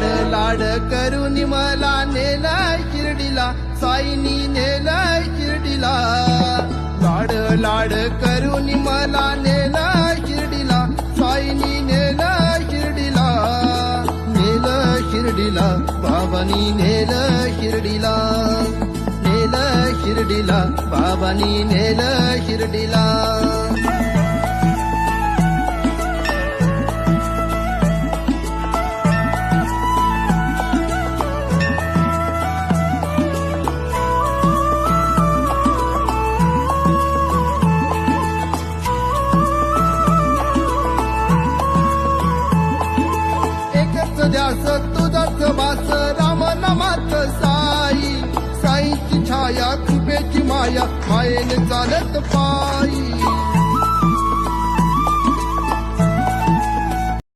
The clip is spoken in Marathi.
लाड लाड करून मला नेलाय शिर्डीला, साईनी नेलाय शिर्डीला. लाड लाड करून मला नेलाय शिर्डीला, साईनी नेलाय शिर्डीला. नेलं शिर्डीला बाबांनी, नेलं शिर्डीला. नेलं शिर्डीला बाबांनी, नेलं शिर्डीला. ध्यास तुझाच वास राम नामात साई. साईची छाया कृपेची माया, मायेने चालत पायी.